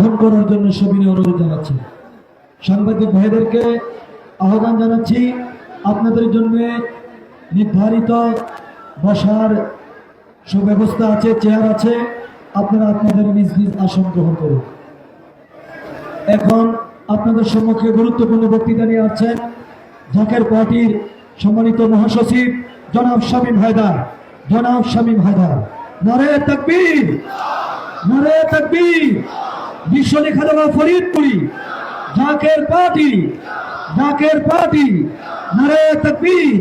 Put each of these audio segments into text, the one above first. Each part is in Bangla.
গ্রহণ করার জন্য সবিনয় অনুরোধ জানাচ্ছি। সাংবাদিক ভাইদেরকে আহ্বান জানাচ্ছি, আপনাদের জন্য নির্ধারিত বসার সুব্যবস্থা আছে, চেয়ার আছে, আপনারা আপনাদের নিজ নিজ আসন গ্রহণ করুন। এখন আপনাদের সম্মুখে গুরুত্বপূর্ণ বক্তৃতা নিয়ে আসছেন জাকের পার্টির সম্মানিত মহাসচিব জনাব শামীম হায়দার। জনাব শামীম হায়দার, নারে তাকবীর, নারে তাকবীর। বিশ্বনী খালেদা ফরিদপুরি, জাকের পার্টি, জাকের পার্টি, নারে তাকবীর।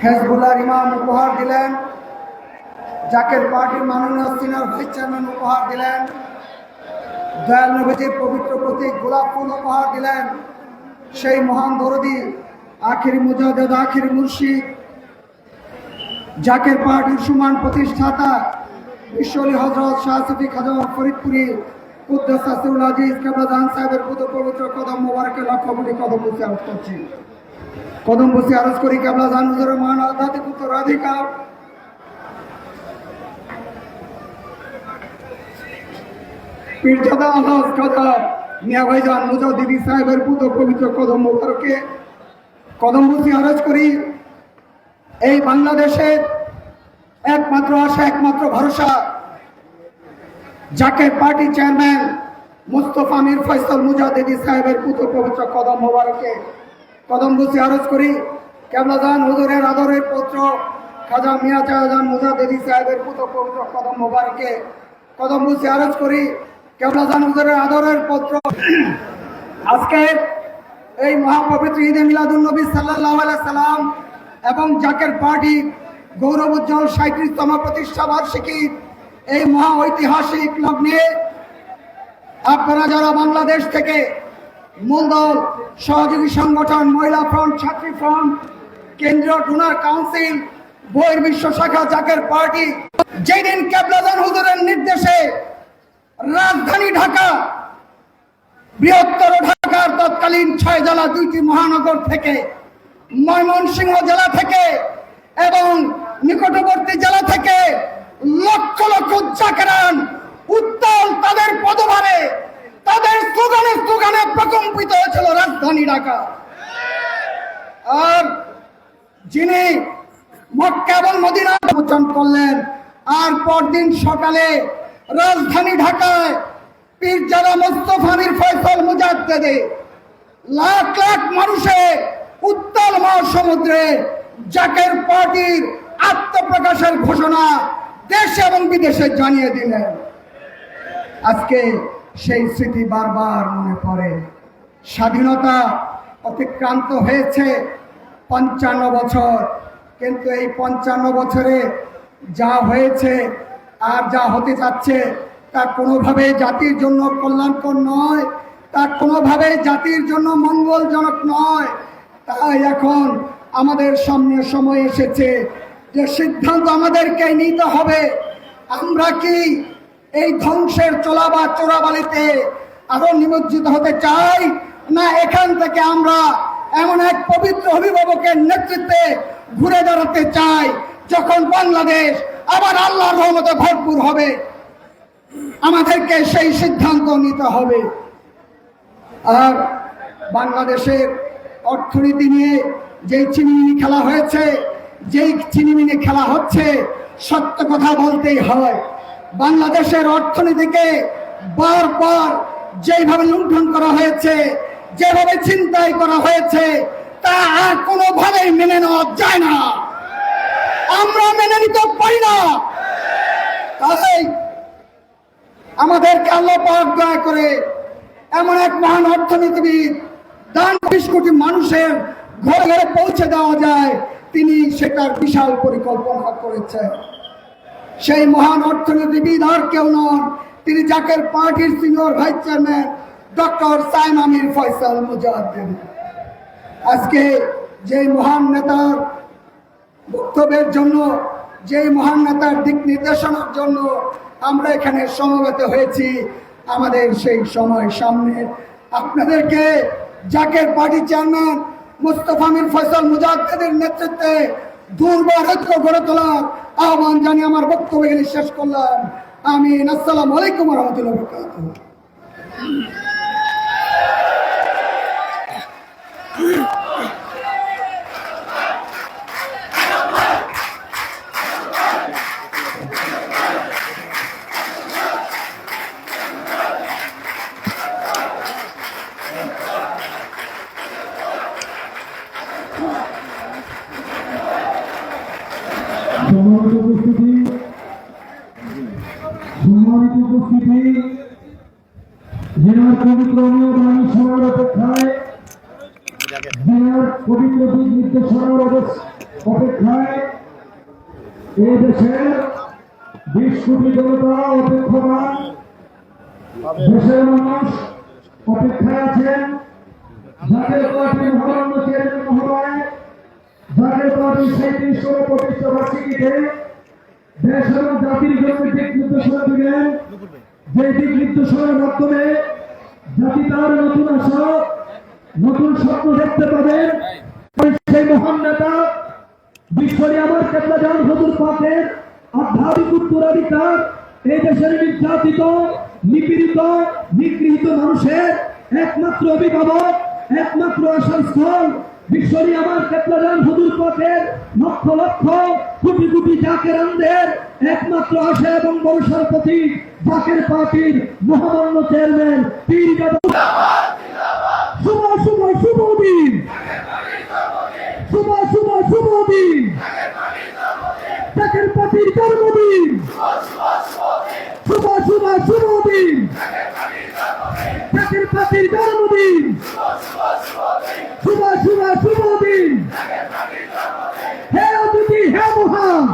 হেজবুল্লাহর ইমাম উপহার দিলেন, জাকের পার্টির মাননীয় সিনিয়র ভাইস চেয়ারম্যান উপহার দিলেন, দয়াল নবীজির পবিত্র প্রতীক গোলাপ ফুল উপহার দিলেন। সেই মহান দরদি আখিরি মুজাহিদ, আখিরি মুর্শিদ, জাকের পার্টির সুমান প্রতিষ্ঠাতা বিশ্বলী হযরত শাহ সুফি খাজা ফরিদপুরি কুদ্দাস সিরুল আজিজ কেবলাদান সাহেবের পবিত্র কদম মোবারকে লক্ষ্য কোটি কদম বসে আরজ করছি। কদম বসে আরজ করি কেবলাদান হুজুরের মহান আধ্যাত্মিক উত্তরাধিকার পীরজাদা আলহাজ খাজা মিয়া ভাইজান মুজাদ্দিদি সাহেবের পবিত্র কদম মোবারকে কদম বসে আরজ করি। এই বাংলাদেশের একমাত্র আশা, একমাত্র ভরসা জাকের পার্টি চেয়ারম্যান মুস্তফা মীর ফয়সাল মুজাদ্দিদি সাহেবের পবিত্র কদম মোবারকে কদম বসে আরজ করি। কেবলাদান হুজুরের আদরের পুত্র খাজা মিয়া চাচাজান মুজাদ্দিদি সাহেবের পবিত্র কদম মোবারকে কদম বসে আরজ করি। কেবলাদান হুজুরের আদরের পুত্র আজকে এই মহাপবিত্র ঈদে মিলাদুন নবী সাল্লাল্লাহু আলাইহি সাল্লাম এবং জাকের পার্টি গৌরব উজ্জ্বল ৩৭তম প্রতিষ্ঠা বার্ষিকী এই মহা ঐতিহাসিক লগ্নে আপনারা যারা বাংলাদেশ থেকে মূলদল, সহযোগী সংগঠন, মহিলা ফ্রন্ট, ছাত্রী ফ্রন্ট, কেন্দ্রীয় ডোনার কাউন্সিল, বহির্বিশ্ব শাখা জাকের পার্টি যেদিন কেবলাদান হুজুরের নির্দেশে রাজধানী ঢাকা, বৃহত্তর ঢাকার তৎকালীন ৬ জেলা, ২টি মহানগর থেকে, ময়মনসিংহ জেলা থেকে এবং নিকটবর্তী জেলা থেকে লক্ষ লক্ষ জাকেরান উত্তাল তাদের পদভারে, তাদের স্লোগানে স্লোগানে প্রকম্পিত হয়েছিল রাজধানী ঢাকা। আর যিনি মক্কা এবং মদিনা প্রচার করলেন, আর পরদিন সকালে রাজধানী ঢাকায় পীরজাদা মুস্তফা মীর ফয়সাল মুজাদ্দিদি লাখ লাখ মানুষে উত্তাল মহাসমুদ্রে জাকের পার্টির আত্মপ্রকাশের ঘোষণা দেশে এবং বিদেশে জানিয়ে দিলেন। আজকে সেই স্মৃতি বারবার মনে পড়ে। স্বাধীনতা অতিক্রান্ত হয়েছে ৫৫ বছর, কিন্তু এই ৫৫ বছরে যা হয়েছে আর যা হতে যাচ্ছে তা কোনোভাবে জাতির জন্য কল্যাণকর নয়, তা কোনোভাবে জাতির জন্য মঙ্গলজনক নয়। তাই এখন আমাদের সামনে সময় এসেছে যে সিদ্ধান্ত আমাদেরকে নিতে হবে। আমরা কি এই ধ্বংসের চোলা বা চোরাবালিতে আরো নিমজ্জিত হতে চাই, না এখান থেকে আমরা এমন এক পবিত্র অভিভাবকের নেতৃত্বে ঘুরে দাঁড়াতে চাই যখন বাংলাদেশ আবার আল্লাহর রহমতে ভরপুর হবে? আমাদেরকে সেই সিদ্ধান্ত নিতে হবে। আর বাংলাদেশের অর্থনীতি নিয়ে যেই চিনিমিনি খেলা হয়েছে, যেই চিনিমিনি খেলা হচ্ছে, সত্য কথা বলতেই হয়। বাংলাদেশের অর্থনীতিকে বারবার যেভাবে লুণ্ঠন করা হয়েছে, যেভাবে ছিনতাই করা হয়েছে, তা আর কোনোভাবেই মেনে নেওয়া যায় না। আমরা মেনে নিতে পারি না। তাই আমাদেরকে আল্লাহ পাক দয়া করে এমন এক মহান অর্থনীতিবিদ, ২০ কোটি মানুষের ঘরে ঘরে পৌঁছে দেওয়া যায়, তিনি সেটার বিশাল পরিকল্পনা করেছেন। সেই মহান অর্থনীতিবিদ আর কেউ নন, তিনি জাকের পার্টির senior vice chairman doctor Saima Mir Faisal Mujaddidi. আজকে যেই মহান নেতার বক্তব্যের জন্য, যেই মহান নেতার দিক নির্দেশনার জন্য আমরা এখানে সমবেত হয়েছি, আমাদের সেই সময় সামনে। আপনাদেরকে জাকের পার্টি চেয়ারম্যান মুস্তফা মীর ফয়সাল মুজাদ্দিদির নেতৃত্বে দুর্বার ঐক্য গড়ে তোলার আহ্বান জানিয়ে আমার বক্তব্য এখানে শেষ করলাম। আমিন। আসসালামু আলাইকুম ওয়া রাহমাতুল্লাহি ওয়া বারাকাতুহু। সম্মানিত উপস্থিতি, জেনার পবিত্র নিয়মানি সভার অপেক্ষায়, জেনার পবিত্র দিক নির্দেশনার অপেক্ষায় এ দেশের 20 কোটি জনতা অপেক্ষমান, দেশের মানুষ অপেক্ষায় আছেন। জাতীয় পার্টির মহামান্য চেয়ারম্যান মহোদয় জাতীয় পার্টির 37তম প্রতিষ্ঠা বার্ষিকীতে দেশ এবং জাতির জন্য দিক নির্দেশনা দিলেন, যে দিক নির্দেশনার মাধ্যমে জাতি তার নতুন আশা, নতুন স্বপ্ন দেখতে পাবেন। সেই মহান নেতা বিশ্বরে আমার কেবলা জান হুজুর পাকের আধ্যাত্মিক উত্তরাধিকার এই দেশের নির্যাতিত, নিপীড়িত, নিগৃহীত মানুষের একমাত্র অভিভাবক, একমাত্র আশ্রয়স্থল বিশ্বরী আমার কেবলা জান হুজুর পাকের লক্ষ লক্ষ কোটি কোটি জাকেরানদের একমাত্র আশা এবং ভরসার প্রতীক জাকের পার্টির মহামান্য চেয়ারম্যান পীর শুভ শুভ শুভ দিন, শুভ শুভ শুভ দিন, জাকের পার্টির জন্মদিন, শুভ শুভ শুভ দিন, জাকের পার্টির জন্মদিন, শুভ শুভ শুভ দিন। হে অতিথি, হে মহান,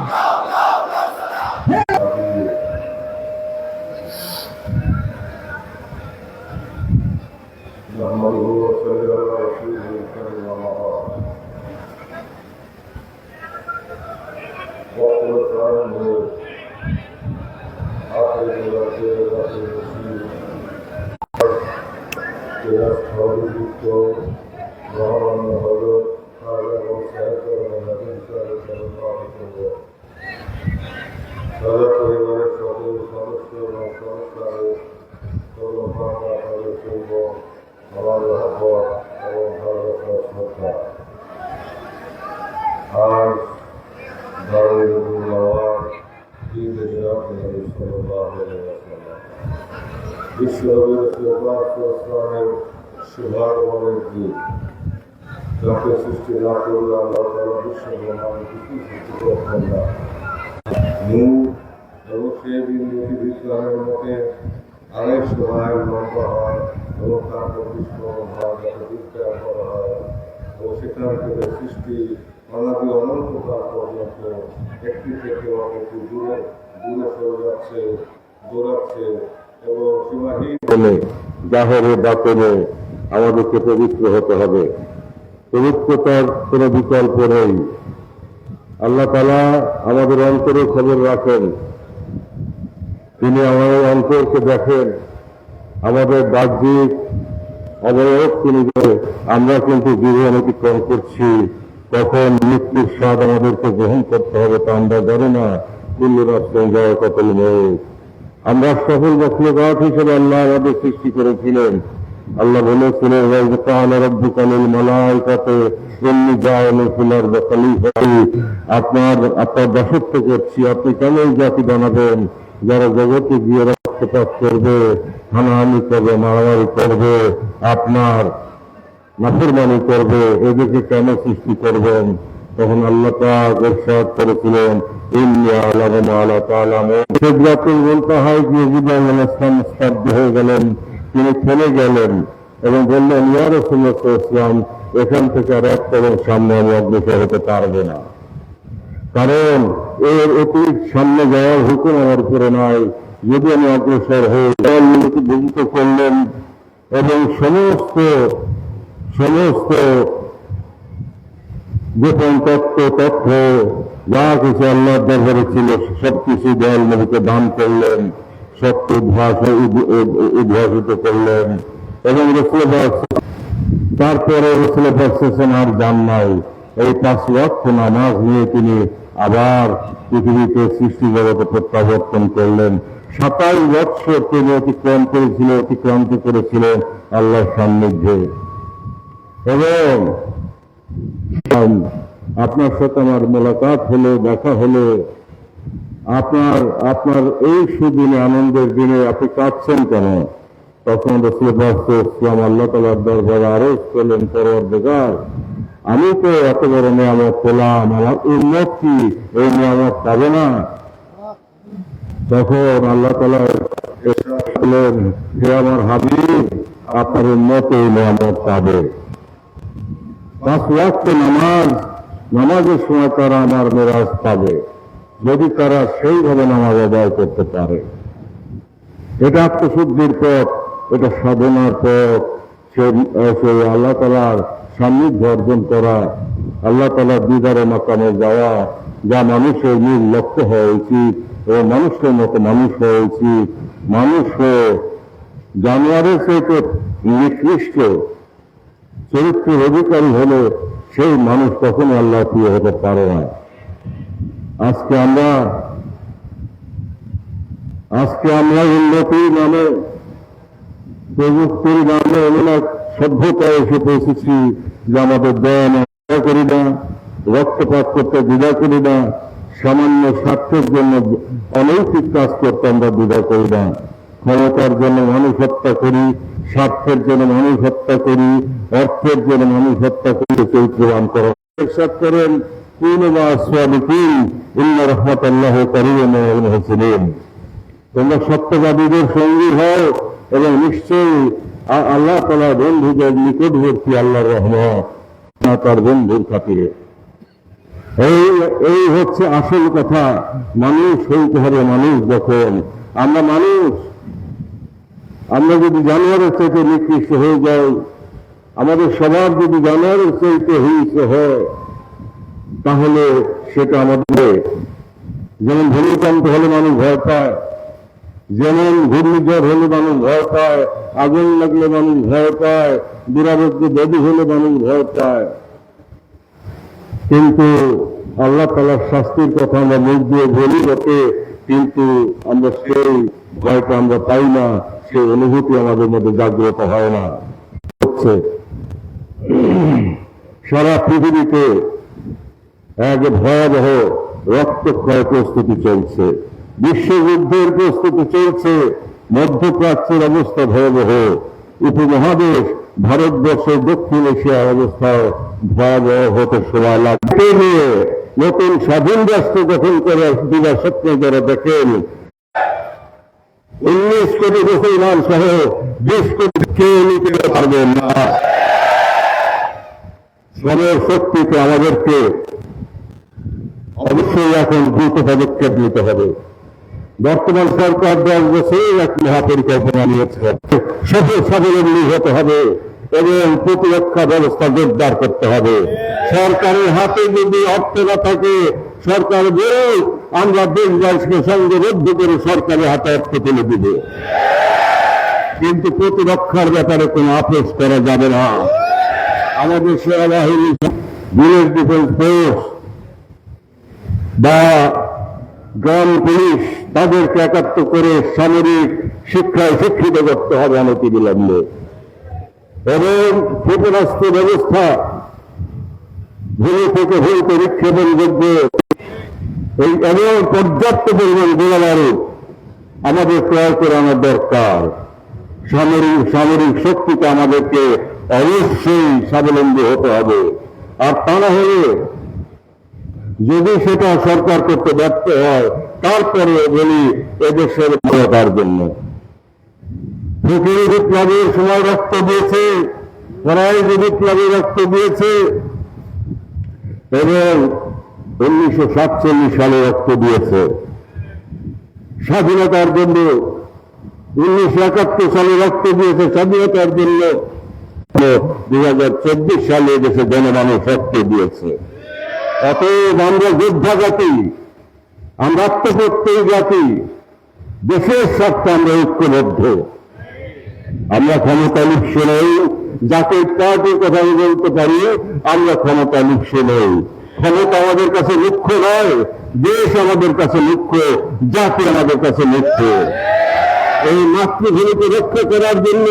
نحمده ونصلي على رسوله الكريم أما بعد وقل تعالى آخر الأخير الأخير الرسول إلى أصحاب الدكتور وعلى الحضور على وسائل النبي صلى الله عليه وسلم هذا परिवार সকল সদস্য এবং সদস্যদের সর্বপ্রকার আলোচনা আমার মহব্বত এবং ভালোবাসার শ্রদ্ধা। আজ দারুল নওয়ার ঈদ নবী সাল্লাল্লাহু আলাইহি ওয়াসাল্লাম বিশ্বনবীর ইসলামের শুভাগমনের দিন। যাকে সৃষ্টি না করলে আল্লাহ তাআলা বিশ্ব ব্রহ্মাণ্ড কিছুই সৃষ্টি করতেন না। নূর এবং সেই দিন যদি ইসলামের মতে আরেক সময় লম্বা হয় এবং তারপর বিস্ফোরণ হয়, যাতে বিজ্ঞান করা হয় এবং সেখান থেকে সৃষ্টি অনাদি অনন্তকাল পর্যন্ত একটি থেকে অপরটি দূরে দূরে সরে যাচ্ছে, দৌড়াচ্ছে এবং সীমাহীন জাহেরে বাতেনে আমাদেরকে পবিত্র হতে হবে। পবিত্রতার কোনো বিকল্প নেই। আল্লাহ তাআলা আমাদের অন্তরে খবর রাখেন, তিনি আমাদের অন্তরকে দেখেন, আমাদের বাহ্যিক অবয়ব তিনি আমরা কিন্তু জীবন অতিক্রম করছি, তখন মৃত্যুর স্বাদ আমাদেরকে গ্রহণ করতে হবে তা আমরা জানি না। কুল্লু নাফসিন যায়কাতুল মউত। আমরা সফল মখলুকাত হিসেবে আল্লাহ আমাদের সৃষ্টি করেছিলেন। আল্লাহ বলেছিলেন, ওয়া ক্বালা রাব্বুকা লিল মালাইকাতি ইন্নী জাইলুন ফিল আরদি খলিফা। আপনার দাসত্ব করছি, আপনি কেন এই জাতি বানাবেন যারা জগতে গিয়ে রক্তপাত করবে, হানাহানি করবে, মারামারি করবে, আপনার নাফরমানি করবে, এদেরকে কেন সৃষ্টি করবেন? তখন আল্লাহ পাক ইরশাদ করেছিলেন, ইন্নী আ'লামু মা লা তা'লামুন। সিদরাতুল মুনতাহা গিয়ে জিবরাইল আলাইহিস সালাম স্তব্ধ হয়ে গেলেন, তিনি থেমে গেলেন এবং বললেন, ইয়া রাসূলুল্লাহ সাল্লাল্লাহু আলাইহি ওয়াসাল্লাম, এখান থেকে আর এক কদম সামনে আমি অগ্রসর হতে পারবো না, কারণ এর অতিরিক্ত সামনে যাওয়ার হুকুম আমার উপরে নাই। যদি আমি অগ্রসর হয়ে ভূমিত করলেন এবং সমস্ত গোপন তথ্য যা কিছু আল্লাহর দরবারে ছিল সবকিছু দয়াল নবীকে দান করলেন, সত্য উদ্ভাসিত করলেন এবং তারপরে রসুল আর যান নাই। এই 5 ওয়াক্ত নামাজ নিয়ে তিনি আবার পৃথিবীতে সৃষ্টি জগতে প্রত্যাবর্তন করলেন। 27 বৎসর তিনি অতিক্রান্ত করেছিলেন আল্লাহর সান্নিধ্যে। এবং আপনার সাথে আমার মোলাকাত হলো, দেখা হলো। আপনার এই সুদিনে, আনন্দের দিনে আপনি কাঁদছেন কেন? তখন রাসূলুল্লাহ সাল্লাল্লাহু আলাইহি ওয়াসাল্লাম আল্লাহ তাআলার দরবারে আরজ করলেন, পরওয়ারদিগার, আমি তো এত বড় নিয়ামত পেলাম, আমার উম্মত কি এই নিয়ামত পাবে না? তখন আল্লাহ তাআলা বললেন, হে আমার হাবিব, আপনার উম্মত এই নিয়ামত পাবে। 5 ওয়াক্ত নামাজের সময় তারা আমার মেরাজ পাবে, যদি তারা সেইভাবে নামাজ আদায় করতে পারে। এটা আত্মশুদ্ধির পথ, এটা সাধনার পথ, সেই আল্লাহ তাআলার সান্নিধ্য অর্জন করা, আল্লাহ তাআলার দিদারে মাকামে যাওয়া, যা মানুষের মূল লক্ষ্য হওয়া উচিত। ও মানুষের মতো মানুষ হওয়া উচিত। মানুষ জানোয়ারের চাইতে নিকৃষ্ট চরিত্রের অধিকারী হলে সেই মানুষ কখনো আল্লাহ প্রিয় হতে পারে না। আজকে আমরা উন্নতির নামে, প্রযুক্তির নামে এমন এক সভ্যতায় এসে পৌঁছেছি যে আমাদের দয়া করি না, রক্তপাত করতে দ্বিধা করি না, সামান্য স্বার্থের জন্য অনৈতিক কাজ করতে আমরা দ্বিধা করি না। ক্ষমতার জন্য মানুষ হত্যা করি, স্বার্থের জন্য মানুষ হত্যা করি, অর্থের জন্য মানুষ হত্যা করি। চরিত্রবান করা করেন, তোমরা সত্যবাদীদের সঙ্গী হও এবং নিশ্চয়ই আল্লাহ তাআলার বন্ধুদের নিকটবর্তী আল্লাহর রহমত তার বন্ধুর খাতিরে। এই হচ্ছে আসল কথা। মানুষ হইতে হবে মানুষ। যখন আমরা যদি জানোয়ারের চাইতে নিকৃষ্ট হয়ে যাই, আমাদের স্বভাব যদি জানোয়ারের চাইতে হিংস্র হয়, তাহলে সেটা আমাদের, যেমন ভূমিকম্প হলে মানুষ ভয় পায়, যেমন ঘূর্ণিঝড় হলে মানুষ ভয় পায়, আগুন লাগলে মানুষ ভয় পায়, দুরারোগ্য ব্যাধি হলে মানুষ ভয় পায়, কিন্তু আল্লাহ তাআলার শাস্তির কথা আমরা মুখ দিয়ে বলি বটে, কিন্তু আমরা সেই ভয়টা আমরা পাই না, সেই অনুভূতি আমাদের মধ্যে জাগ্রত হয় না। সারা পৃথিবীতে এক ভয়াবহ রক্তক্ষয় প্রস্তুতি চলছে, বিশ্বযুদ্ধের প্রস্তুতি চলছে, মধ্যপ্রাচ্যের অবস্থা ভয়াবহ, উপমহাদেশ ভারতবর্ষের দক্ষিণ এশিয়ার অবস্থা ভয়াবহ হতে সময় লাগবে। নতুন স্বাধীন রাষ্ট্র গঠন করার দিবা স্বপ্ন যারা দেখেন, 19 কোটি মুসলমান সহ 20 কোটি কেউ নিতে পারবেন না। শ্রমের শক্তিতে আমাদেরকে অবশ্যই এখন দ্রুত পদক্ষেপ নিতে হবে। বর্তমান সরকার 10 বছরের এক মহাপরিকল্পনা নিয়েছে, স্বাবলম্বী হতে হবে এবং প্রতিরক্ষা ব্যবস্থা জোরদার করতে হবে। সরকারের হাতে যদি অর্থ না থাকে, সরকার বলে আমরা দেশবাসীকে সংঘবদ্ধ করে সরকারের হাতে অর্থ তুলে দিব, কিন্তু প্রতিরক্ষার ব্যাপারে কোনো আপোষ করা যাবে না। আমাদের সেনাবাহিনী, ভিলেজ ডিফেন্স ফোর্স বা গ্রাম পুলিশ, তাদেরকে একাত্ম করে সামরিক শিক্ষায় শিক্ষিত করতে হবে অনতিবিলম্বে। এবং ক্ষেপণাস্ত্র ব্যবস্থা, ভূমি থেকে ভূমিতে নিক্ষেপণ যোগ্য এবং পর্যাপ্ত পরিমাণ গোলাবারুদ আমাদের ক্রয় করে আনার দরকার। সামরিক শক্তিতে আমাদেরকে অবশ্যই স্বাবলম্বী হতে হবে। আর তা না হলে, যদি সেটা সরকার করতে ব্যর্থ হয়, তারপরে বলি এদেশের ভালোতার জন্য। ফকির বিপ্লবের সময় রক্ত দিয়েছে, ফরাইজি বিপ্লবে রক্ত দিয়েছে এবং 1947 সালে রক্ত দিয়েছে স্বাধীনতার জন্য। 1971 সালে রক্ত দিয়েছে স্বাধীনতার জন্য। 2024 সালে দেশে জনমানুষ রক্ত দিয়েছে। অতএব আমরা যোদ্ধা জাতি, আমরা আত্মপ্রত্যয়ী জাতি, দেশের স্বার্থে আমরা ঐক্যবদ্ধ। আমরা ক্ষমতা লিপ্স নই, যাকে পার্টির কথা বলতে পারি, আমরা ক্ষমতা লিপ্স নই। ক্ষমতা আমাদের কাছে মুখ্য নয়, দেশ আমাদের কাছে মুখ্য, জাতি আমাদের কাছে মুখ্য। এই মাতৃভূমিকে রক্ষা করার জন্য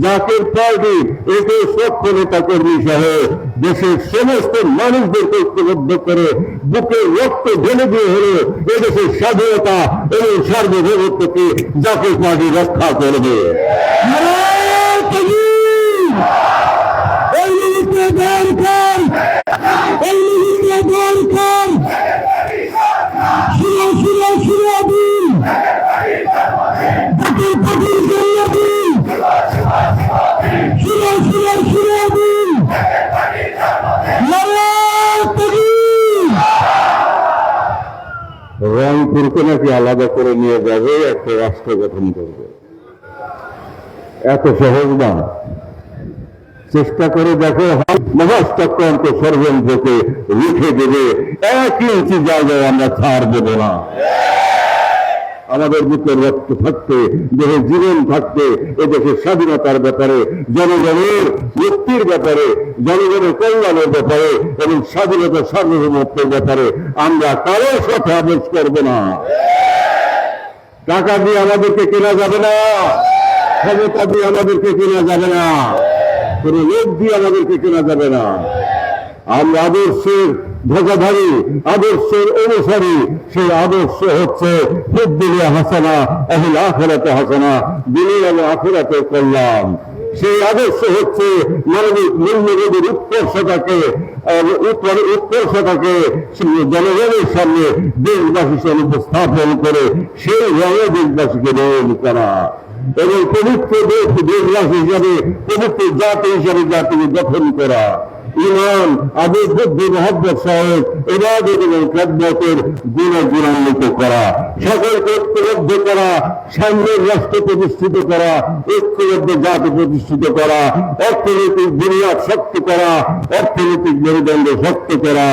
জাতীয় পার্টি একে সক্ষ নেতা কর্মী সহ দেশের সমস্ত মানুষদেরকে ঐক্যবদ্ধ করে বুকের রক্ত ঢেলে দিয়ে হলে এদেশের স্বাধীনতা এবং সার্বভৌমত্বকে জাতীয় পার্টি রক্ষা করবে। এই মুহূর্তে দরকার, এই মুহূর্তে দরকার শিরা শিরা শিরা দিন, জাতীয় পার্টির জন্য দিন, শিরা শিরা শিরা দিন। রংপুরকে নাকি আলাদা করে নিয়ে যাবে, একটা রাষ্ট্র গঠন করবে। এত সহজ না, চেষ্টা করে দেখো, মহাচক্রান্ত ষড়যন্ত্রকে রুখে দেবে। 1 ইঞ্চি জায়গায় আমরা ছাড় দেব না। আমাদের বুকের রক্ত থাকতে, দেহে জীবন থাকতে, এদেশের স্বাধীনতার ব্যাপারে, জনগণের মুক্তির ব্যাপারে, জনগণের কল্যাণের ব্যাপারে এবং স্বাধীনতা সার্বভৌমত্বের ব্যাপারে আমরা কারোর সাথে আদেশ করব না। টাকা দিয়ে আমাদেরকে কেনা যাবে না, ক্ষমতা দিয়ে আমাদেরকে কেনা যাবে না, কোন লোক দিয়ে আমাদেরকে কেনা যাবে না। আমরা আদর্শের ধ্বজাধারী, আদর্শের অনুসারী। সেই আদর্শ হচ্ছে ফিদ্দুনিয়া হাসানা আহিল আখিরাতে হাসানা, দুনিয়া এবং আখিরাতে কল্যাণ। সেই আদর্শ হচ্ছে মানবিক মূল্যবোধের উৎকর্ষতাকে জনগণের সামনে দেশবাসীর সামনে উপস্থাপন করে সেই রঙে দেশবাসীকে রোল করা এবং পবিত্র দেশবাসী হিসাবে, পবিত্র জাতি হিসাবে জাতিকে গঠন করা। ইমান, আবেগ, বুদ্ধি, মহব্বত সহায়ক ইবাদত এবং খেদমতের গুণে গুণান্বিত করা, সকলকে ঐক্যবদ্ধ করা, সাম্যের রাষ্ট্র প্রতিষ্ঠিত করা, ঐক্যবদ্ধ জাতি প্রতিষ্ঠিত করা, অর্থনৈতিক বুনিয়াদ শক্ত করা, অর্থনৈতিক মেরুদণ্ড শক্ত করা,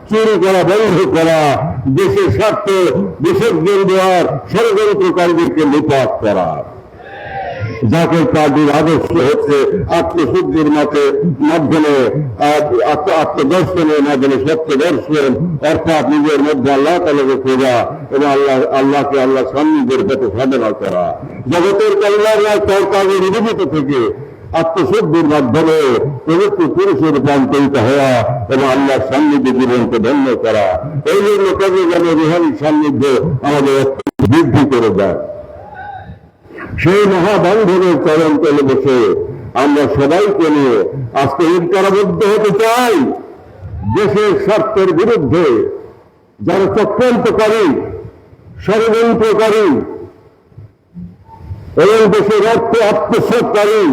চুরি করা বন্ধ করা, দেশের স্বার্থে বিসর্জন দেওয়ার ষড়যন্ত্রকারীদেরকে নিপাত করা। জাতীয় পার্টির আদর্শ হচ্ছে আত্মশুদ্ধির মাধ্যমে, আত্মদর্শনের মাধ্যমে সত্যদর্শন, অর্থাৎ নিজের মধ্যে আল্লাহ তাআলাকে খোঁজা এবং আল্লাহকে আল্লাহ সান্নিধ্যের পথে সাধনা করা। জগতের কল্যাণ কাজে নিবেদিত থেকে আত্মশুদ্ধির মাধ্যমে পবিত্র পুরুষে রূপান্তরিত হওয়া এবং আল্লাহর সান্নিধ্যে জীবনকে ধন্য করা। এই জন্য কাজে যেন রুহানি সান্নিধ্য আমাদের বৃদ্ধি করে দেয়। সেই মহাবন্ধনের চরণ তলে বসে আমরা সবাইকে নিয়ে আজকে ঐক্যবদ্ধ হতে চাই। দেশের স্বার্থের বিরুদ্ধে যারা চক্রান্তকারী, ষড়যন্ত্রকারী এবং দেশের অর্থ আত্মসাৎকারী,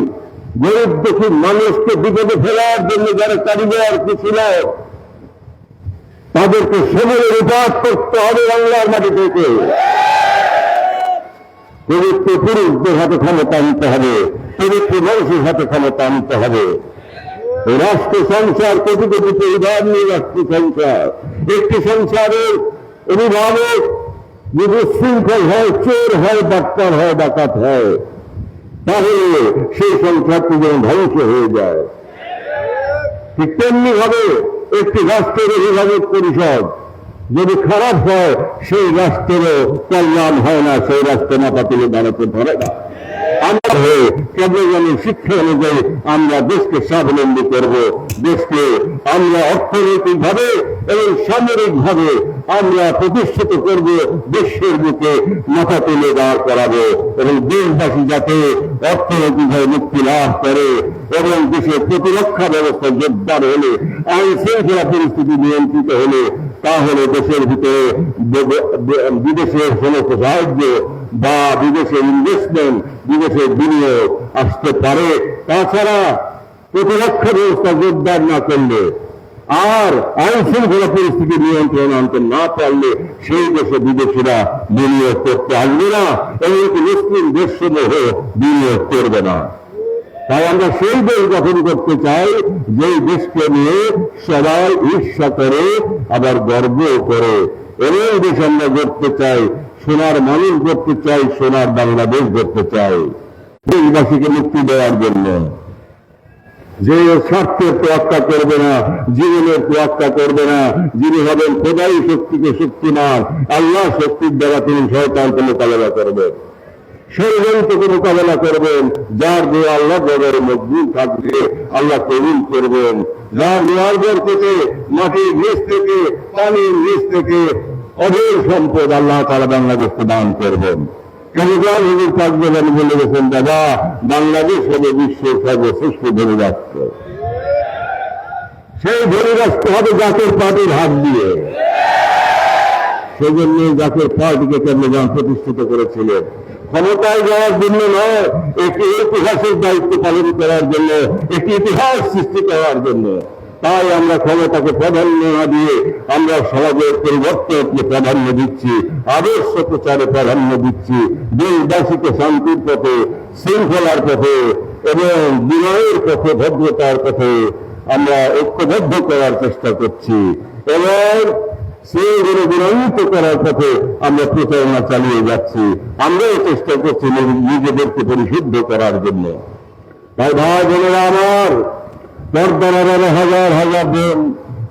গরিব দুঃখী মানুষকে বিপদে ফেলার জন্য যারা কারিগর ছিল, তাদেরকে সমূলে উপাত করতে হবে বাংলার মাটি থেকে। পবিত্র পুরুষদের হাতে ক্ষমতা আনতে হবে, পবিত্র মানুষের হাতে ক্ষমতা আনতে হবে। রাষ্ট্র সংসার কোটি কোটি পরিবার নিয়ে রাষ্ট্র সংসার, একটি সংসারের অভিভাবক যদি শৃঙ্খল হয়, চোর হয়, ডাক্তার হয়, ডাকাত হয়, তাহলে সেই সংসারটি যেন ধ্বংস হয়ে যায়। ঠিক তেমনি ভাবে একটি রাষ্ট্রের অভিভাবক পরিষদ যদি খারাপ হয়, সেই রাষ্ট্রেরও কল্যাণ হয় না, সেই রাষ্ট্র মাথা তুলে দাঁড়াতে ধরে না। আমরা কেবল শিক্ষা অনুযায়ী আমরা দেশকে স্বাবলম্বী করব, দেশকে আমরা অর্থনৈতিক ভাবে এবং সামরিক ভাবে আমরা প্রতিষ্ঠিত করব, দেশের বুকে মাথা তুলে দাঁড় করাবো এবং দেশবাসী যাতে অর্থনৈতিকভাবে মুক্তি লাভ করে এবং দেশের প্রতিরক্ষা ব্যবস্থা জোরদার হলে, আইন শৃঙ্খলা পরিস্থিতি নিয়ন্ত্রিত হলে, তাহলে দেশের ভিতরে বিদেশের সমস্ত সাহায্য বা বিদেশের ইনভেস্টমেন্ট, বিদেশের বিনিয়োগ আসতে পারে। তাছাড়া প্রতিরক্ষা ব্যবস্থা জোরদার না করলে আর আইন শৃঙ্খলা পরিস্থিতি নিয়ন্ত্রণ আনতে না পারলে সেই দেশে বিদেশিরা বিনিয়োগ করতে আসবে না এবং মুসলিম দেশসমূহ বিনিয়োগ করবে না। তাই আমরা সেই দেশ গঠন করতে চাই যেই দেশকে নিয়ে সবাই ঈর্ষা করে, আবার গর্ব করে। এমন দেশ আমরা গড়তে চাই, সোনার মানুষ গড়তে চাই, সোনার বাংলাদেশ গড়তে চাই, দেশবাসীকে মুক্তি দেওয়ার জন্য। যে স্বার্থের তোয়াক্কা করবে না, জীবনের তোয়াক্কা করবে না, যিনি হবেন খোদাই শক্তিকে শক্তিমান, আল্লাহ শক্তির দ্বারা তিনি শয়তানকে মোকাবেলা করবেন, ষড়যন্ত্রকে মোকাবেলা করবেন, যার দিয়ে আল্লাহ জগের মজবুত থাকবে আল্লাহ কবুল করবেন, যার নিয়ার থেকে মাটির নিচ থেকে পানির নিচ থেকে অঢেল সম্পদ আল্লাহ তাআলা বাংলাদেশকে দান করবেন। কেমন হুজুর থাকবেন আমি বলে গেছেন, দাদা বাংলাদেশ হবে বিশ্বের সর্বশ্রেষ্ঠ ধনী রাষ্ট্র। সেই ধনী রাষ্ট্র হবে জাতীয় পার্টির হাত দিয়ে। সেই জন্য জাতীয় পার্টিকে কেন্দ্রগান প্রতিষ্ঠিত করেছিলেন, ক্ষমতায় যাওয়ার জন্য নয়, একটি ঐতিহাসিক দায়িত্ব পালন করার জন্য, একটি ইতিহাস সৃষ্টি করার জন্য। তাই আমরা ক্ষমতাকে প্রাধান্য না দিয়ে আমরা সমাজের পরিবর্তনকে প্রাধান্য দিচ্ছি, আদর্শ প্রচারে প্রাধান্য দিচ্ছি, দেশবাসীকে শান্তির পথে, শৃঙ্খলার পথে এবং বিনয়ের পথে, ভদ্রতার পথে আমরা ঐক্যবদ্ধ করার চেষ্টা করছি এবং সেইগুলো বিনয়িত করার পথে আমরা প্রচারণা চালিয়ে যাচ্ছি। আমরাও চেষ্টা করছি নিজেদেরকে পরিশুদ্ধ করার জন্য। তাই ভাই বোনেরা আমার, পর্দার আড়ালে হাজার হাজার বোন,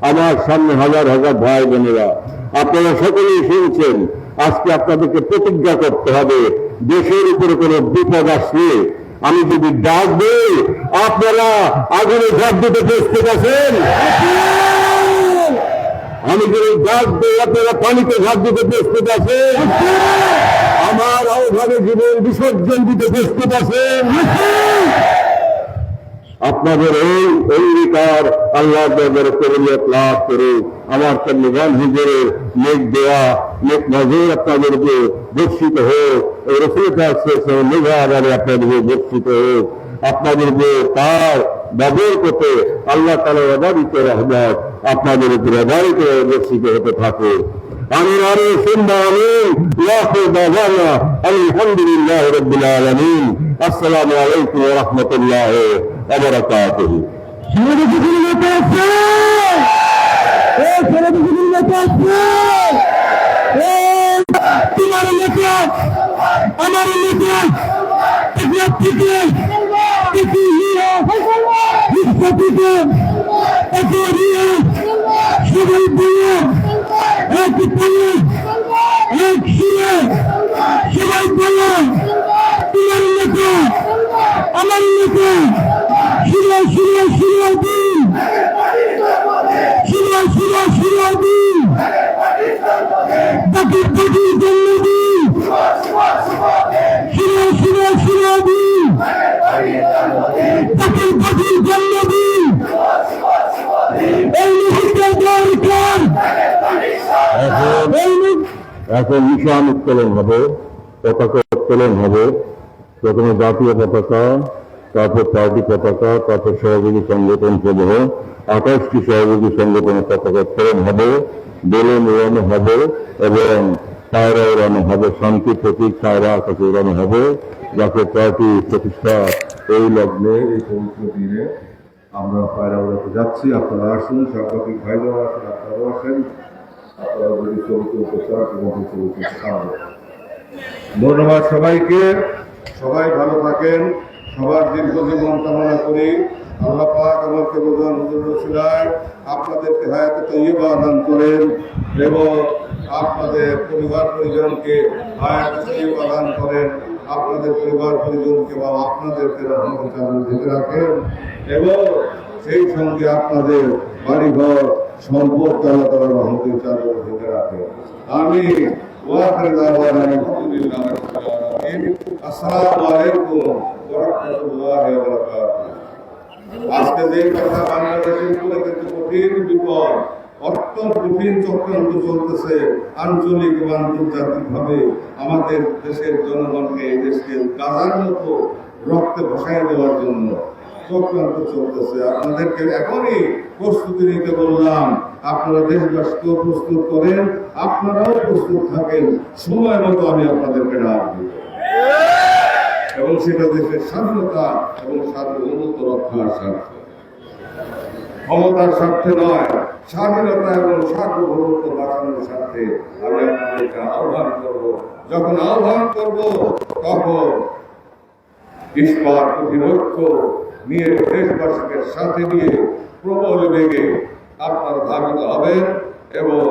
আমার সামনে হাজার হাজার ভাই বোনেরা, আপনারা সকলেই শুনছেন। আজকে আপনাদেরকে প্রতিজ্ঞা করতে হবে, দেশের উপরে কোনো বিপদ আসলে আমি যদি ডাক দিই, আপনারা আগুনে ঝাঁপ দিতে প্রস্তুত আছেন? আমি যদি ডাক দিই, আপনারা পানিতে ঝাঁপ দিতে প্রস্তুত আছেন? আমার আহ্বানে জীবন বিসর্জন দিতে প্রস্তুত আছেন? আপনাদের এই অঙ্গীকার আল্লাহ দরবারে কবুলিয়ত লাভ করে আমার কল্যাণ হুজুরের নেক দেওয়া, নেক নজর আপনাদের উপর বর্ষিত হোক, এই রসুল নিভাবে আপনাদের উপর বর্ষিত হোক, আপনাদের উপর তার ব্যবহার করতে আল্লাহ তাআলার অবাধিত রহমত আপনাদের উপর অবাধিত বর্ষিত হতে থাকে। আমিন আমিন সুম্মা আমিন। ওয়াখির দাওয়ানা আলহামদুলিল্লাহি রাব্বিল আলামিন। আসসালামু আলাইকুম ওয়া রাহমাতুল্লাহি ওয়া বারাকাতুহু। তোমার নেতা আমার নেতা সবাই বলে এক বলে এক শিরে, সবাই বলে তোমার নেতা আমার নেতা, শিরা শিরা শিরা দিন, শিরা শিরা শিরা দিন, তাকে তাকে জন্মদিন, শিরা শিরা শিরা দিন, তাকে তাকে জন্মদিন। এই মুহূর্তে দরকার এখন নিশান উত্তোলন হবে, পতাকা উত্তোলন হবে। প্রথমে জাতীয় পতাকা, তারপর পার্টি পতাকা, তারপর সহযোগী সংগঠন সমূহ 28টি সহযোগী সংগঠনের পতাকা উত্তোলন হবে, বেলুন উড়ানো হবে এবং পায়রা উড়ানো হবে, শান্তি প্রতীক পায়রা আকাশে উড়ানো হবে। জাতীয় পার্টি প্রতিষ্ঠা এই লগ্নে, এই পবিত্র দিনে আমরা পায়রা উড়াতে যাচ্ছি। আপনারা আসুন, সাংবাদিক ভাইরাও আসেন, আপনারাও আসেন, আপনারা যদি চরিত্র প্রচার এবং চরিত্র খাওয়ান। ধন্যবাদ সবাইকে, সবাই ভালো থাকেন, সবার দীর্ঘ জীবন কামনা করি। আল্লাহ পাক আমাকে বোঝান হুজুর রসুলায় আপনাদেরকে হায়াতে তৈয়বা দান করেন এবং আপনাদের পরিবার পরিজনকে হায়াতে তৈয়বা দান করেন, আপনাদের পরিবার পরিজনকে বা আপনাদেরকে রহমতের চাদরে ঢেকে রাখেন এবং সেই সঙ্গে আপনাদের বাড়িঘর সম্পদ আল্লাহ তাআলার রহমতের চাদরে ঢেকে রাখেন। আমি ওয়াখির দাওয়ানা আলহামদুলিল্লাহি রাব্বিল আলামিন। আসসালামু আলাইকুম ওয়া রাহমাতুল্লাহি ওয়া বারাকাতুহু। আজকে যে কথা বাংলাদেশের উপরে কিন্তু কঠিন বিপদ, অত্যন্ত কঠিন চক্রান্ত চলতেছে আঞ্চলিক এবং আন্তর্জাতিক ভাবে আমাদের দেশের জনগণকে, এই দেশকে গাজার মতো রক্তে ভাসায় দেওয়ার জন্য চক্রান্ত চলতেছে। আপনাদেরকে এখনই প্রস্তুতি নিতে বললাম, আপনারা দেশবাসীকেও প্রস্তুত করেন, আপনারাও প্রস্তুত থাকেন, সময় মতো আমি আপনাদেরকে ডাক দিব এবং সেটা দেশের স্বাধীনতা এবং সার্বভৌমত্ব রক্ষার স্বার্থে, ক্ষমতার স্বার্থে নয়, স্বাধীনতা এবং সার্বভৌমত্ব বাঁচানোর স্বার্থে আমি আপনাদেরকে আহ্বান করব। যখন আহ্বান করব তখন ইস্পাত অধিরক্ষ নিয়ে দেশবাসীকে সাথে নিয়ে প্রবল বেগে আপনারা ধাবিত হবেন এবং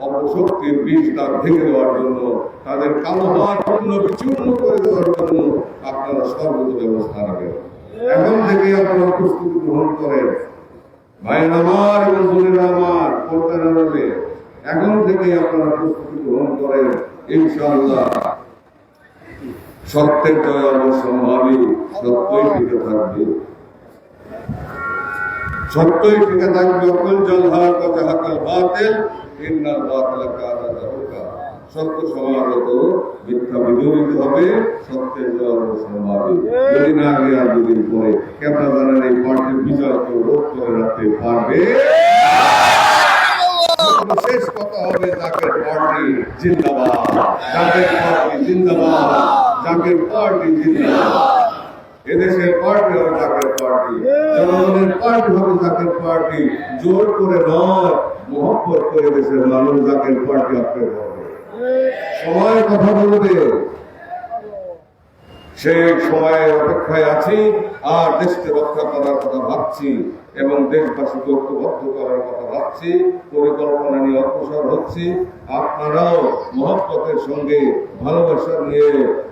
অপশক্তির বীজ তার ভেঙে দেওয়ার জন্য, তাদের কালো হাত পূর্ণ বিচূর্ণ করে দেওয়ার জন্য আপনারা সর্বত ব্যবস্থা নেবেন। এখন থেকে আপনারা প্রস্তুতি গ্রহণ করেন। ভাইয়ের আমার এবং বোনেরা আমার, পর্দার আড়ালে এখন থেকে আপনারা প্রস্তুতি গ্রহণ করেন। ইনশাআল্লাহ সত্যের জয় অবশ্যম্ভাবী, সত্যই টিকে থাকবে, সত্যই টিকে থাকবে। অকুল জলহার কথা হাকাল বাতিল, ইন্নাল বাতিল কানা যাহুকা। সত্য সমাগত, মিথ্যা বিদূরিত হবে, সত্যের জয় অবশ্যম্ভাবী। দুদিন আগে আর দুদিন পরে কেমন জানেন এই পার্টির বিজয়কে রোধ করে রাখতে পারবে? শেষ কথা হবে জাকের পার্টি জিন্দাবাদ, জাকের পার্টি জিন্দাবাদ, জাকের পার্টি জিন্দাবাদ। এদেশের পার্টি হবে জাকের পার্টি, জনগণের পার্টি হবে জাকের পার্টি। জোর করে নয়, মহব্বত করে দেশের মানুষ জাকের পার্টি আপনার হবে। সময় কথা বলবে, সেই সময়ের অপেক্ষায় আছি আর দেশকে রক্ষা করার কথা ভাবছি এবং দেশবাসীকে ঐক্যবদ্ধ করার কথা ভাবছি, পরিকল্পনা নিয়ে অগ্রসর হচ্ছি। আপনারাও মহব্বতের সঙ্গে ভালোবাসা নিয়ে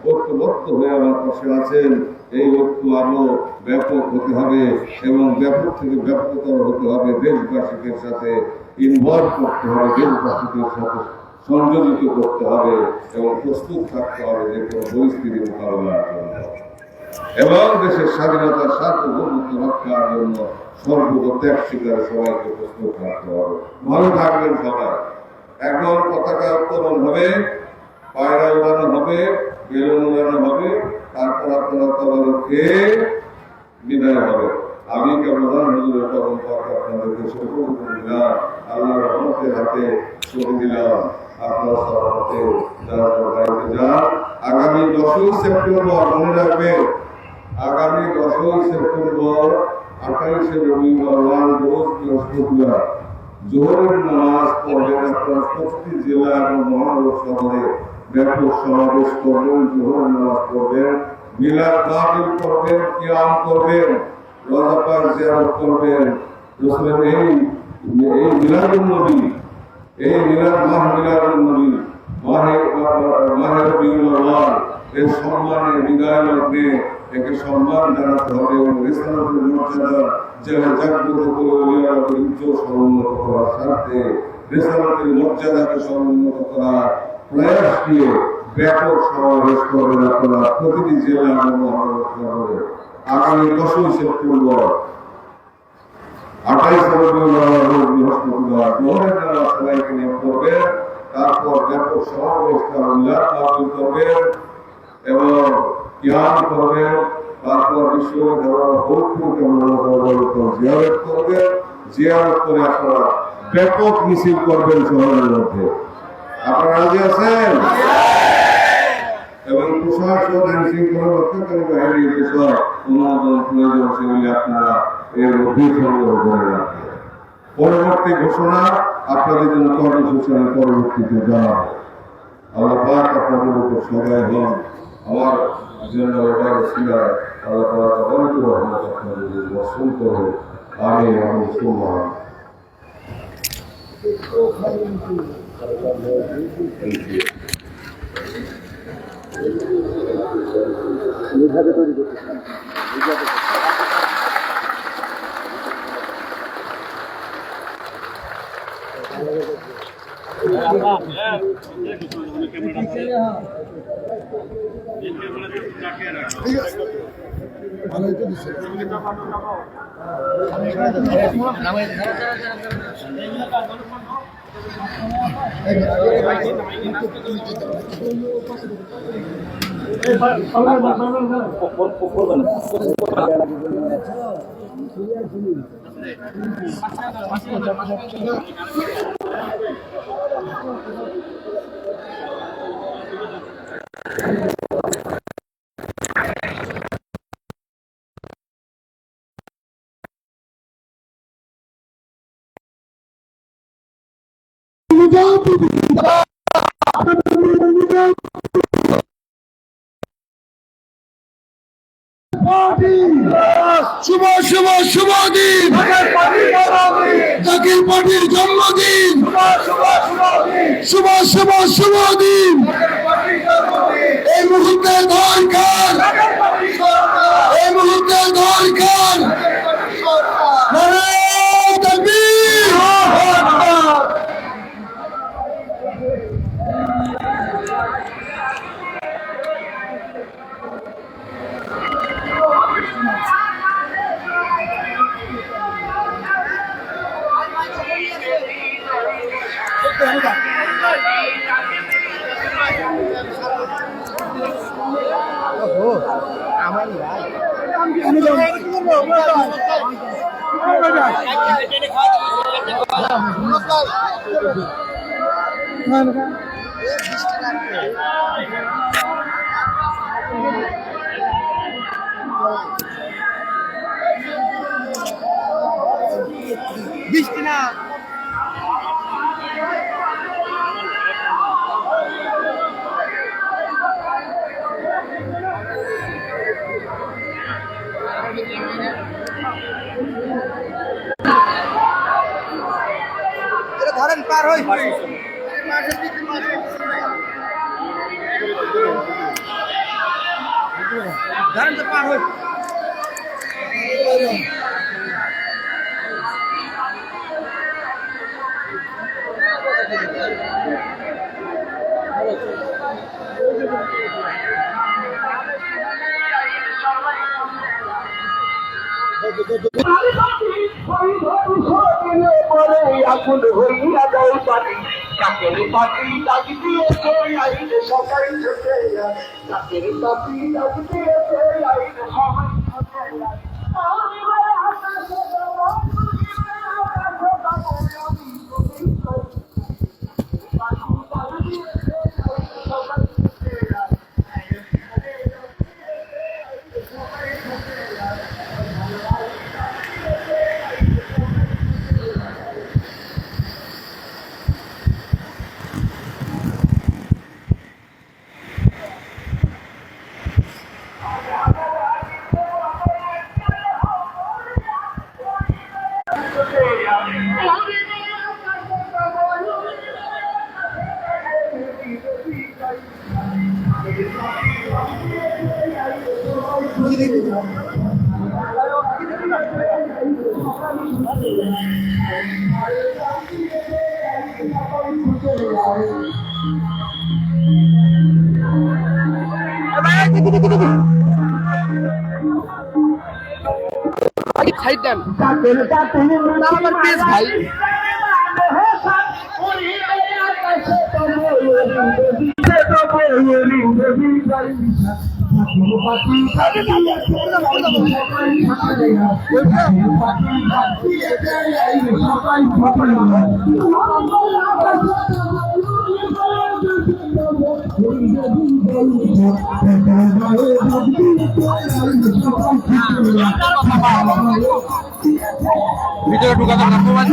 ঐক্যবদ্ধ হয়ে আমার পাশে আছেন। এই ঐক্য আরো ব্যাপক হতে হবে এবং ব্যাপক থেকে ব্যাপকতর হতে হবে। দেশবাসীদের সাথে ইনভলভ করতে হবে, দেশবাসীদের সাথে সংযোজিত করতে হবে এবং প্রস্তুত থাকতে হবে যে কোনো পরিস্থিতি মোকাবেলার জন্য এবং দেশের স্বাধীনতা সার্বভৌমত্ব রক্ষার জন্য সর্বত ত্যাগ স্বীকারে সবাইকে প্রস্তুত থাকতে হবে। ভালো থাকবেন সবাই। এখন পতাকা উত্তোলন হবে, পায়রা উড়ানো হবে, বেলুন উড়ানো হবে, তারপর আপনারা তদারকে বিদায় হবে। আমি প্রধান হুজুরের কদম পাকে আপনাদেরকে সুযোগ দিলাম, আল্লাহর রহমতের হাতে ছেড়ে দিলাম। আপনারা সবাই যারা বাড়িতে যান। আগামী 10ই সেপ্টেম্বর মনে রাখবেন, আগামী 10ই সেপ্টেম্বর 28শে রবিবার রোজ বৃহস্পতিবার জোহরের নামাজ পড়বেন। আপনারা প্রতি জেলা এবং মহানগর শহরে ব্যাপক সমাবেশ করবেন, জোহরের নামাজ পড়বেন, মিলাদ মাহফিল করবেন, কিয়াম করবেন, রোজা পাক জিয়ারত করবেন। রসুলের এই মিলাদুন নবী, এই মিলাদ মিলাদুন নবী মাহে রবিউল আউয়াল এর সম্মানে বিদায় লগ্নে একে সম্মান জানাতে হবে এবং রিসালাতের মর্যাদা জাগ্রত করে ওলিয়ার ইজ্জত সমুন্নত করার স্বার্থে রিসালাতের মর্যাদাকে সমুন্নত করার প্রয়াস দিয়ে ব্যাপক সমাবেশ করবেন আপনারা প্রতিটি জেলা এবং মহানগর শহরে। আগামী 10ই সেপ্টেম্বর 28শে রবিউল আউয়াল বৃহস্পতিবার জোহরের নামাজ সবাইকে নিয়ে পড়বেন, তারপর ব্যাপক সমাবেশ মিলাদ মাহফিল করবেন এবং কিয়াম করবেন, তারপর বিশ্ববিদ্যালয়ের জিয়ারত করবেন, জিয়ারত করে আপনারা ব্যাপক মিছিল করবেন শহরের মধ্যে। আপনারা রাজি আছেন? এবং প্রশাসন আইন শৃঙ্খলা রক্ষাকারী বাহিনীর বিষয় অনুমোদন প্রয়োজন সেগুলি আপনারা এর মধ্যে সংগ্রহ করে রাখবেন। পরবর্তী ঘোষণা আপনাদের জন্য কর্মসূচি পরবর্তীতে জানাবো। আল্লাহ পাক আপনাদের উপর সদয় হন। আমার জন্য এবার ছিল আল্লাহ পাক অনেক রহমত আপনাদের বর্ষণ করে। আমি মুসলমান তৈরি করতে শুভ শুভ শুভ দিন, জাকির পার্টির জন্মদিন, শুভ শুভ শুভ দিন। এই মুহূর্তে দরকার, এই মুহূর্তে দরকার নারায়ে তাকবীর। বৃষ্টি না ধরেন পার হই ধরেন তো পার হই আগুন হইয়া যাও পানি চাকের পাখি ডাক দিয়েছে আইনে সবাই ছুটে যায় চাকের পাখি ডাক দিয়েছে আইনে সবাই ছুটে যায় সাইড দেন আমার পেজ ভাই ভিতরে ঢুকাতে না মোবাইল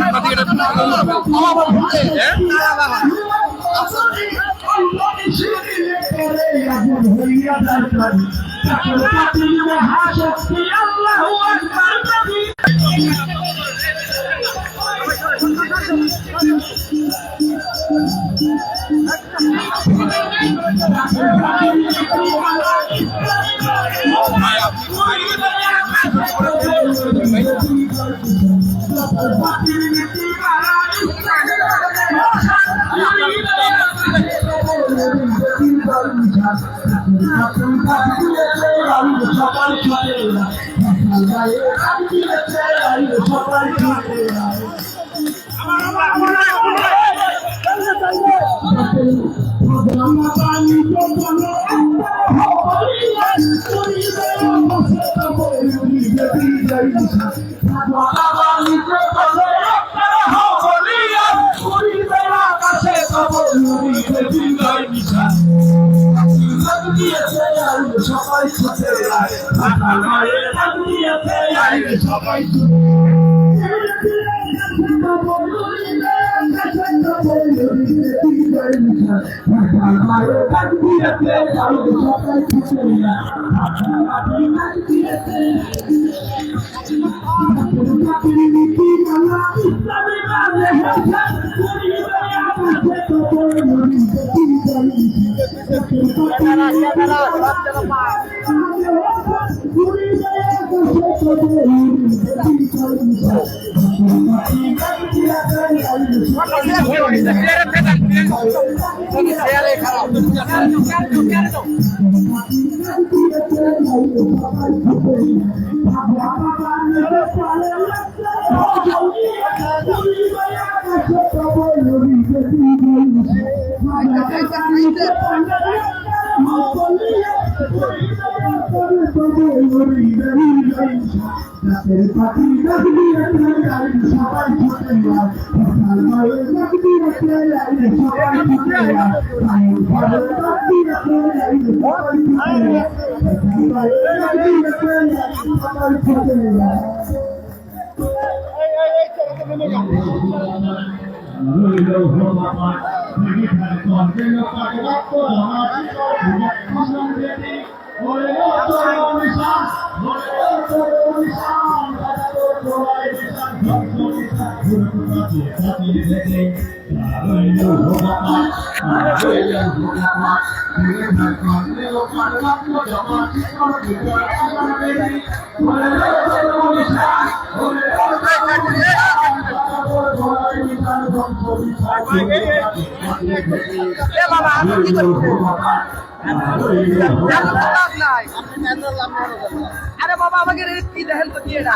সবাই আরে বাবা আমাকে কি দেখেন তো কি এটা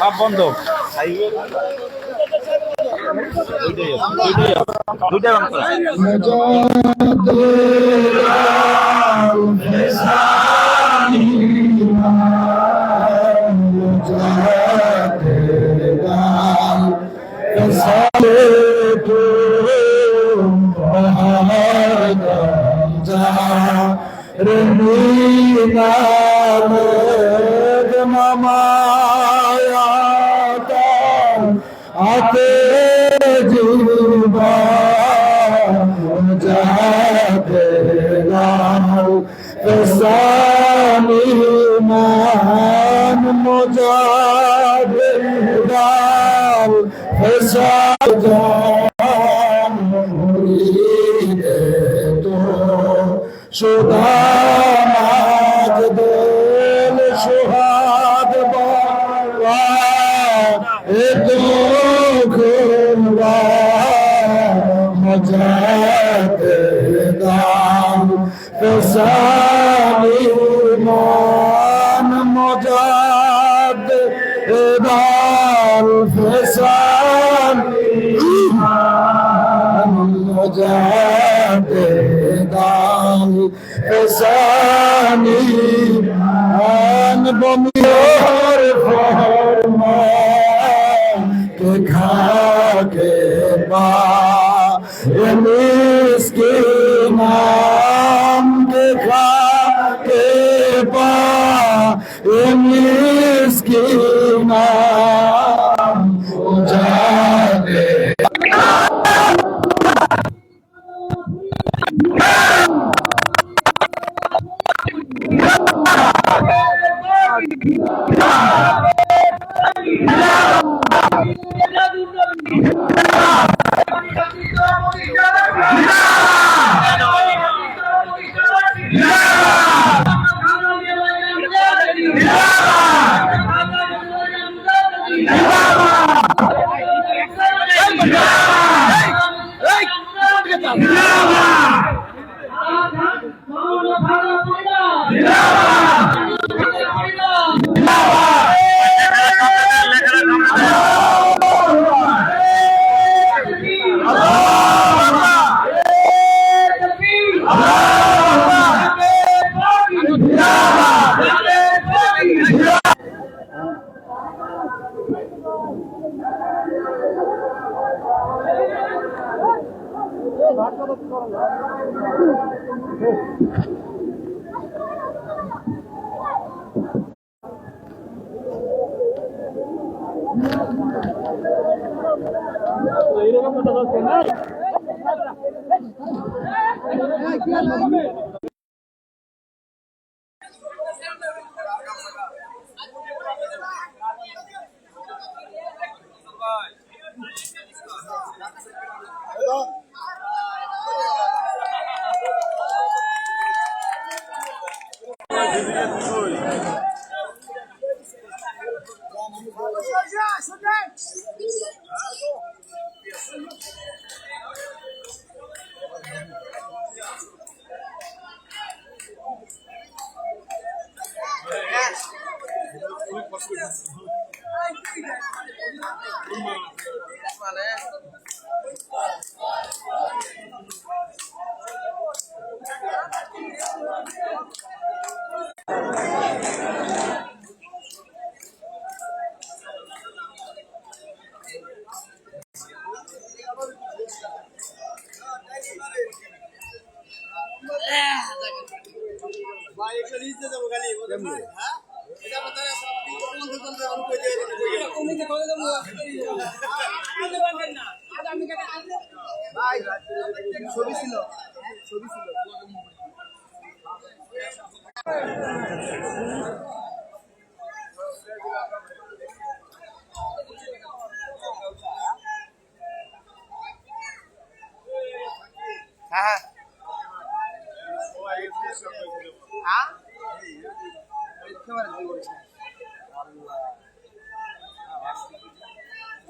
সব বন্ধ দুইটাই বন্ধ নামের মামায়াতা আতে জীবন যাতে নাও ফেসানি মান মুজাবে দাও ফেসান মুরিদে তো সুদামাজ দোল সুহাদ বাবা এ দুঃখবা মজাতে দাম ফেসানি মান মজাদ দাল ফেসানি মান মজাদ দাল ফেসানি মান বমির ফরমান কে খাকে বা মিসকিন নাম দেখা কে পা মিসকিন নাম যাবে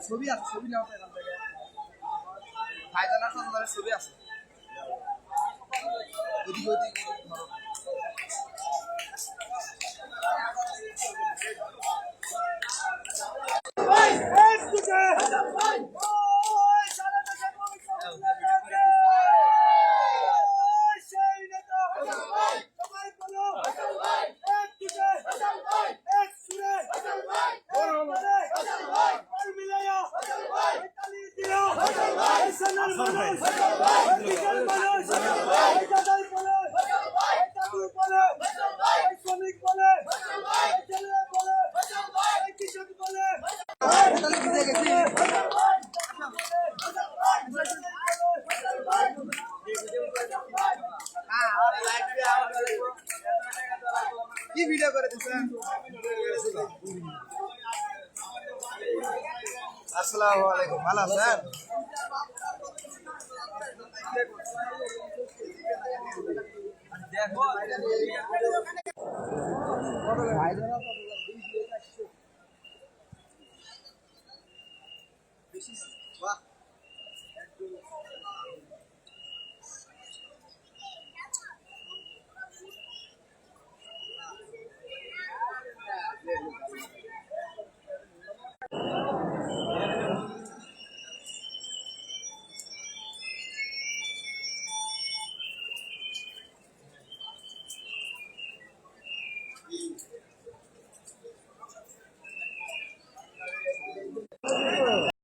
ছবি আছে, ছবি নাও তো এখান থেকে। ভাইজান আর সন্তানের ছবি আছে। এদিকে ওদিকে ধরো। আসসালামু আলাইকুম, ভালো আছেন? বাহ